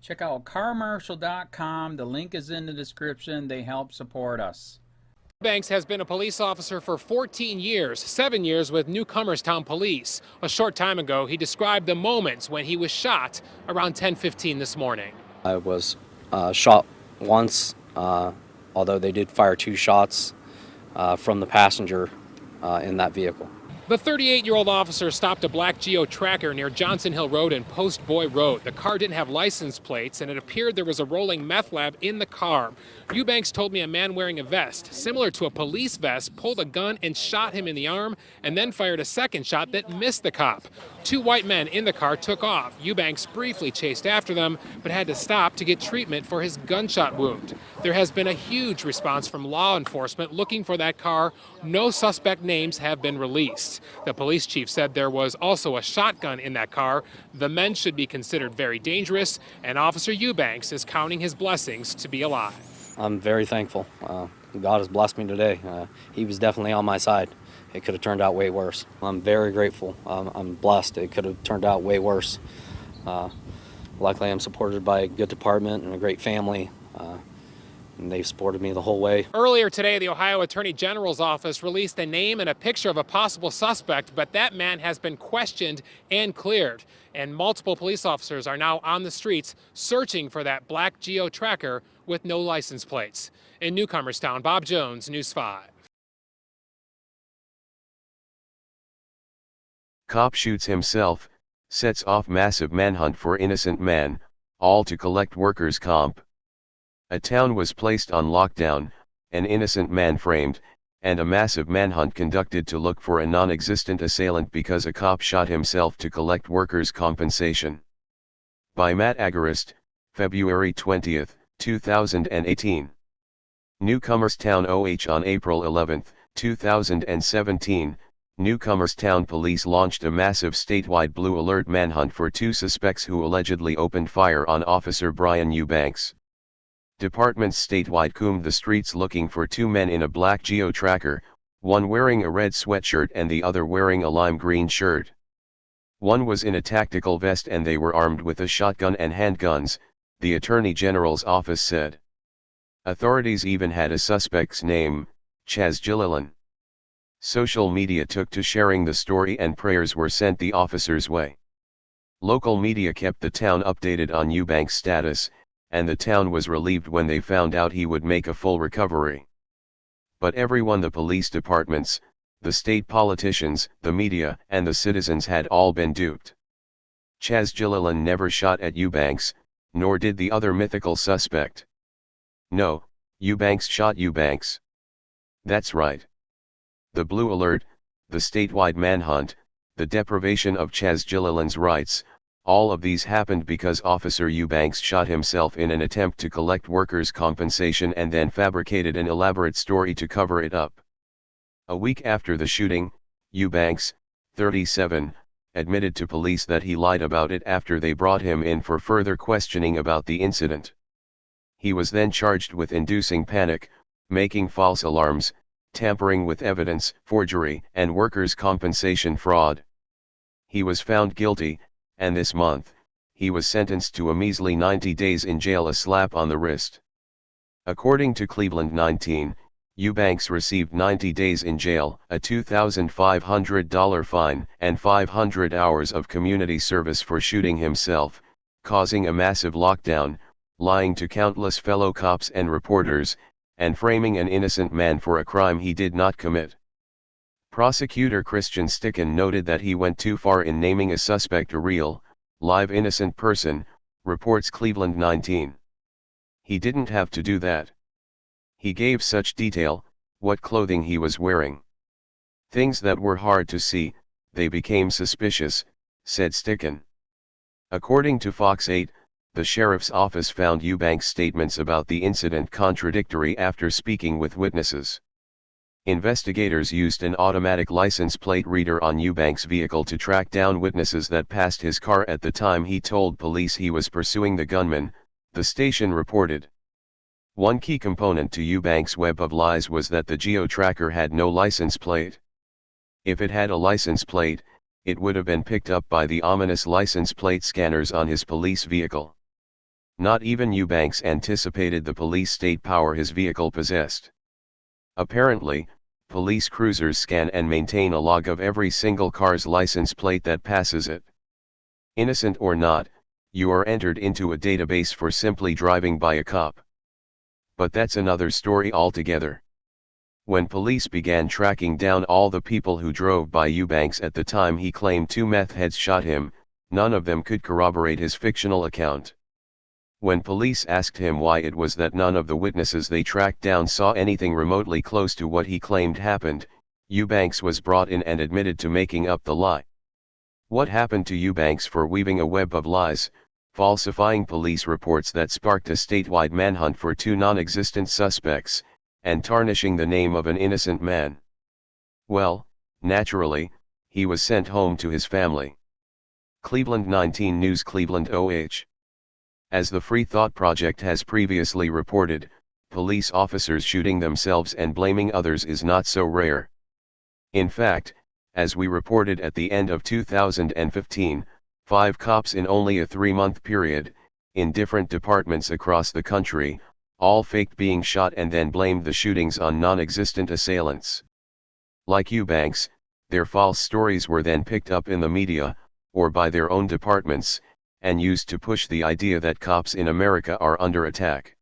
Check out carmarshal.com. The link is in the description. They help support us. Banks has been a police officer for 14 years, 7 years with Newcomerstown Police. A short time ago, he described the moments when he was shot around 10:15 this morning. I was shot once, although they did fire 2 shots from the passenger in that vehicle. The 38-year-old officer stopped a black Geo Tracker near Johnson Hill Road and Post Boy Road. The car didn't have license plates, and it appeared there was a rolling meth lab in the car. Eubanks told me a man wearing a vest, similar to a police vest, pulled a gun and shot him in the arm, and then fired a second shot that missed the cop. 2 white men in the car took off. Eubanks briefly chased after them, but had to stop to get treatment for his gunshot wound. There has been a huge response from law enforcement looking for that car. No suspect names have been released. The police chief said there was also a shotgun in that car. The men should be considered very dangerous, and Officer Eubanks is counting his blessings to be alive. I'm very thankful. God has blessed me today. He was definitely on my side. It could have turned out way worse. I'm very grateful. I'm blessed. It could have turned out way worse. Luckily, I'm supported by a good department and a great family. And they've supported me the whole way. Earlier today, the Ohio Attorney General's office released a name and a picture of a possible suspect, but that man has been questioned and cleared. And multiple police officers are now on the streets searching for that black Geo Tracker with no license plates. In Newcomerstown, Bob Jones, News 5. Cop shoots himself, sets off massive manhunt for innocent man, all to collect workers' comp. A town was placed on lockdown, an innocent man framed, and a massive manhunt conducted to look for a non-existent assailant because a cop shot himself to collect workers' compensation. By Matt Agarist, February 20, 2018. Newcomerstown OH. On April 11, 2017, Newcomerstown police launched a massive statewide blue alert manhunt for 2 suspects who allegedly opened fire on Officer Brian Eubanks. Departments statewide combed the streets looking for 2 men in a black Geo Tracker, one wearing a red sweatshirt and the other wearing a lime green shirt. One was in a tactical vest and they were armed with a shotgun and handguns, the Attorney General's office said. Authorities even had a suspect's name, Chaz Gilliland. Social media took to sharing the story and prayers were sent the officers' way. Local media kept the town updated on Eubanks' status, and the town was relieved when they found out he would make a full recovery. But everyone, the police departments, the state politicians, the media, and the citizens had all been duped. Chaz Gilliland never shot at Eubanks, nor did the other mythical suspect. No, Eubanks shot Eubanks. That's right. The blue alert, the statewide manhunt, the deprivation of Chaz Gilliland's rights, all of these happened because Officer Eubanks shot himself in an attempt to collect workers' compensation and then fabricated an elaborate story to cover it up. A week after the shooting, Eubanks, 37, admitted to police that he lied about it after they brought him in for further questioning about the incident. He was then charged with inducing panic, making false alarms, tampering with evidence, forgery, and workers' compensation fraud. He was found guilty, and this month, he was sentenced to a measly 90 days in jail, a slap on the wrist. According to Cleveland 19, Eubanks received 90 days in jail, a $2,500 fine, and 500 hours of community service for shooting himself, causing a massive lockdown, lying to countless fellow cops and reporters, and framing an innocent man for a crime he did not commit. Prosecutor Christian Sticken noted that he went too far in naming a suspect a real, live innocent person, reports Cleveland 19. He didn't have to do that. He gave such detail, what clothing he was wearing. Things that were hard to see, they became suspicious, said Sticken. According to Fox 8, the sheriff's office found Eubanks' statements about the incident contradictory after speaking with witnesses. Investigators used an automatic license plate reader on Eubanks' vehicle to track down witnesses that passed his car at the time he told police he was pursuing the gunman, the station reported. One key component to Eubanks' web of lies was that the Geo Tracker had no license plate. If it had a license plate, it would have been picked up by the ominous license plate scanners on his police vehicle. Not even Eubanks anticipated the police state power his vehicle possessed. Apparently, police cruisers scan and maintain a log of every single car's license plate that passes it. Innocent or not, you are entered into a database for simply driving by a cop. But that's another story altogether. When police began tracking down all the people who drove by Eubanks at the time he claimed 2 meth heads shot him, none of them could corroborate his fictional account. When police asked him why it was that none of the witnesses they tracked down saw anything remotely close to what he claimed happened, Eubanks was brought in and admitted to making up the lie. What happened to Eubanks for weaving a web of lies, falsifying police reports that sparked a statewide manhunt for 2 non-existent suspects, and tarnishing the name of an innocent man? Well, naturally, he was sent home to his family. Cleveland 19 News Cleveland OH. As the Free Thought Project has previously reported, police officers shooting themselves and blaming others is not so rare. In fact, as we reported at the end of 2015, 5 cops in only a 3-month period, in different departments across the country, all faked being shot and then blamed the shootings on non-existent assailants. Like Eubanks, their false stories were then picked up in the media, or by their own departments, and used to push the idea that cops in America are under attack.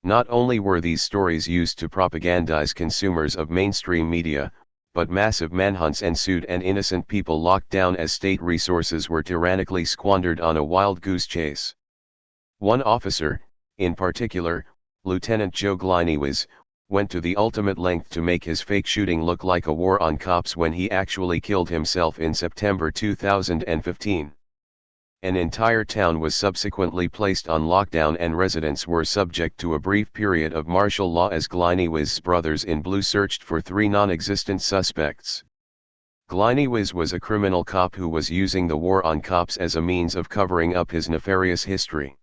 Not only were these stories used to propagandize consumers of mainstream media, but massive manhunts ensued and innocent people locked down as state resources were tyrannically squandered on a wild goose chase. One officer, in particular, Lieutenant Joe Glynewis, went to the ultimate length to make his fake shooting look like a war on cops when he actually killed himself in September 2015. An entire town was subsequently placed on lockdown and residents were subject to a brief period of martial law as Glynewis' brothers in blue searched for 3 non-existent suspects. Glynewis was a criminal cop who was using the war on cops as a means of covering up his nefarious history.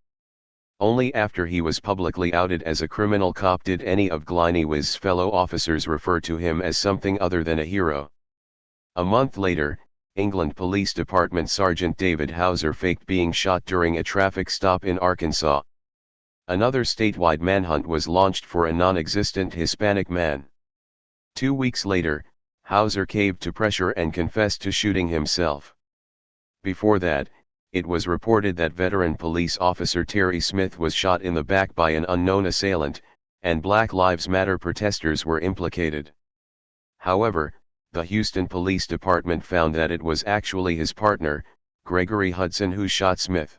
Only after he was publicly outed as a criminal cop did any of Glynewis' fellow officers refer to him as something other than a hero. A month later, England Police Department Sergeant David Hauser faked being shot during a traffic stop in Arkansas. Another statewide manhunt was launched for a non-existent Hispanic man. 2 weeks later, Hauser caved to pressure and confessed to shooting himself. Before that, it was reported that veteran police officer Terry Smith was shot in the back by an unknown assailant, and Black Lives Matter protesters were implicated. However, the Houston Police Department found that it was actually his partner, Gregory Hudson, who shot Smith.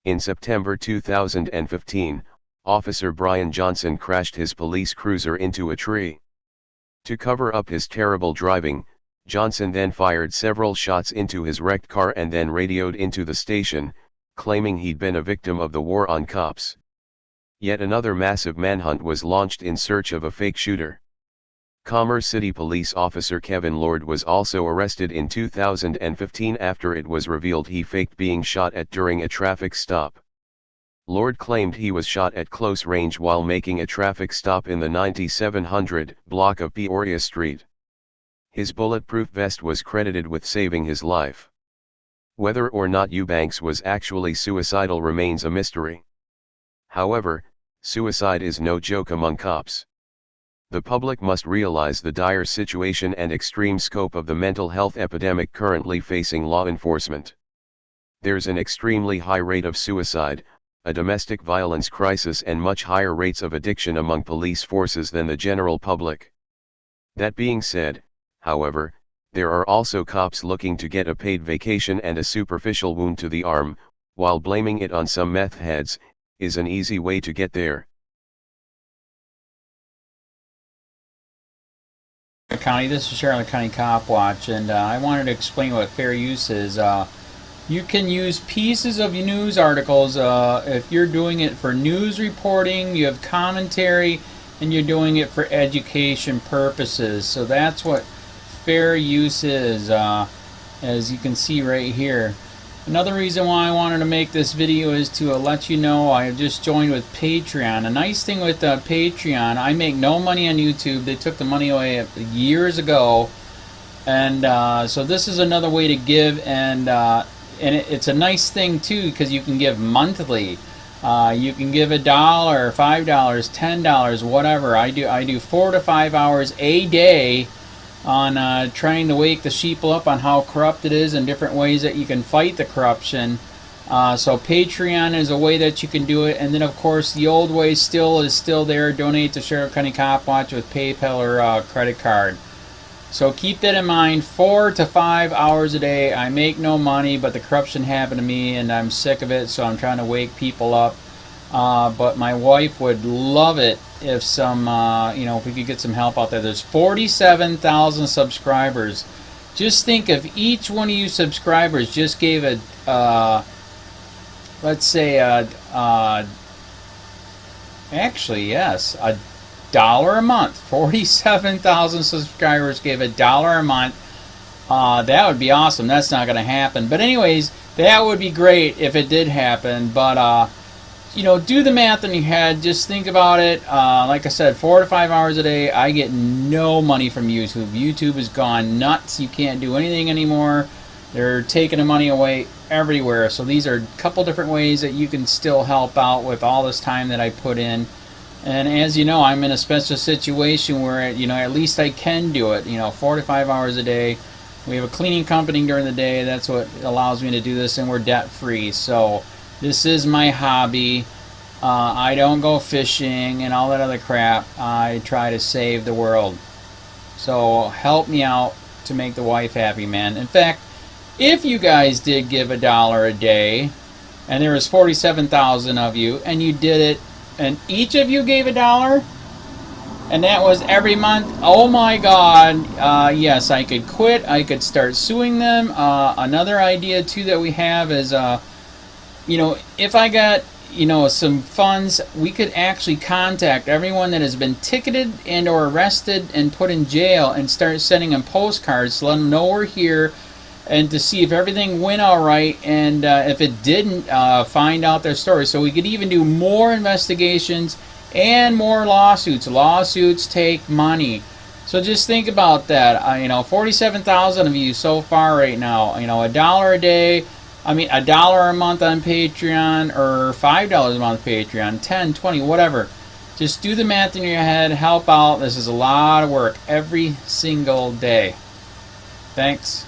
In September 2015, Officer Brian Johnson crashed his police cruiser into a tree. To cover up his terrible driving, Johnson then fired several shots into his wrecked car and then radioed into the station, claiming he'd been a victim of the war on cops. Yet another massive manhunt was launched in search of a fake shooter. Commerce City police officer Kevin Lord was also arrested in 2015 after it was revealed he faked being shot at during a traffic stop. Lord claimed he was shot at close range while making a traffic stop in the 9700 block of Peoria Street. His bulletproof vest was credited with saving his life. Whether or not Eubanks was actually suicidal remains a mystery. However, suicide is no joke among cops. The public must realize the dire situation and extreme scope of the mental health epidemic currently facing law enforcement. There's an extremely high rate of suicide, a domestic violence crisis, and much higher rates of addiction among police forces than the general public. That being said, however, there are also cops looking to get a paid vacation, and a superficial wound to the arm, while blaming it on some meth heads, is an easy way to get there. County, this is Charlotte County Cop Watch, and I wanted to explain what fair use is. You can use pieces of news articles if you're doing it for news reporting, you have commentary, and you're doing it for education purposes. So that's what fair use is, as you can see right here. Another reason why I wanted to make this video is to let you know I have just joined with Patreon. A nice thing with Patreon, I make no money on YouTube. They took the money away years ago, and so this is another way to give, and it's a nice thing too because you can give monthly. You can give $1, $5, $10, whatever. I do 4 to 5 hours a day on trying to wake the sheeple up on how corrupt it is and different ways that you can fight the corruption. So Patreon is a way that you can do it, and then of course the old way is still there. Donate to Sheriff County Cop Watch with PayPal or credit card. So keep that in mind. 4 to 5 hours a day. I make no money, but the corruption happened to me, and I'm sick of it. So I'm trying to wake people up. But my wife would love it if if we could get some help out there. There's 47,000 subscribers. Just think if each one of you subscribers just gave let's say actually yes, $1 a month. 47,000 subscribers gave $1 a month. That would be awesome. That's not going to happen. But anyways, that would be great if it did happen. But do the math in your head. Just think about it. Like I said, 4 to 5 hours a day. I get no money from YouTube. YouTube has gone nuts. You can't do anything anymore. They're taking the money away everywhere. So these are a couple different ways that you can still help out with all this time that I put in. And as you know, I'm in a special situation where, at least I can do it. 4 to 5 hours a day. We have a cleaning company during the day. That's what allows me to do this, and we're debt free. So this is my hobby. I don't go fishing and all that other crap. I try to save the world. So help me out to make the wife happy, man. In fact, if you guys did give $1 a day, and there was 47,000 of you, and you did it, and each of you gave $1, and that was every month, oh my God, yes, I could quit. I could start suing them. Another idea too that we have is, if I got some funds, we could actually contact everyone that has been ticketed and or arrested and put in jail and start sending them postcards to let them know we're here, and to see if everything went all right, and if it didn't, find out their story. So we could even do more investigations and more lawsuits. Lawsuits take money. So just think about that. 47,000 of you so far right now. $1 a day. $1 a month on Patreon, or $5 a month Patreon, 10, 20, whatever. Just do the math in your head. Help out. This is a lot of work every single day. Thanks.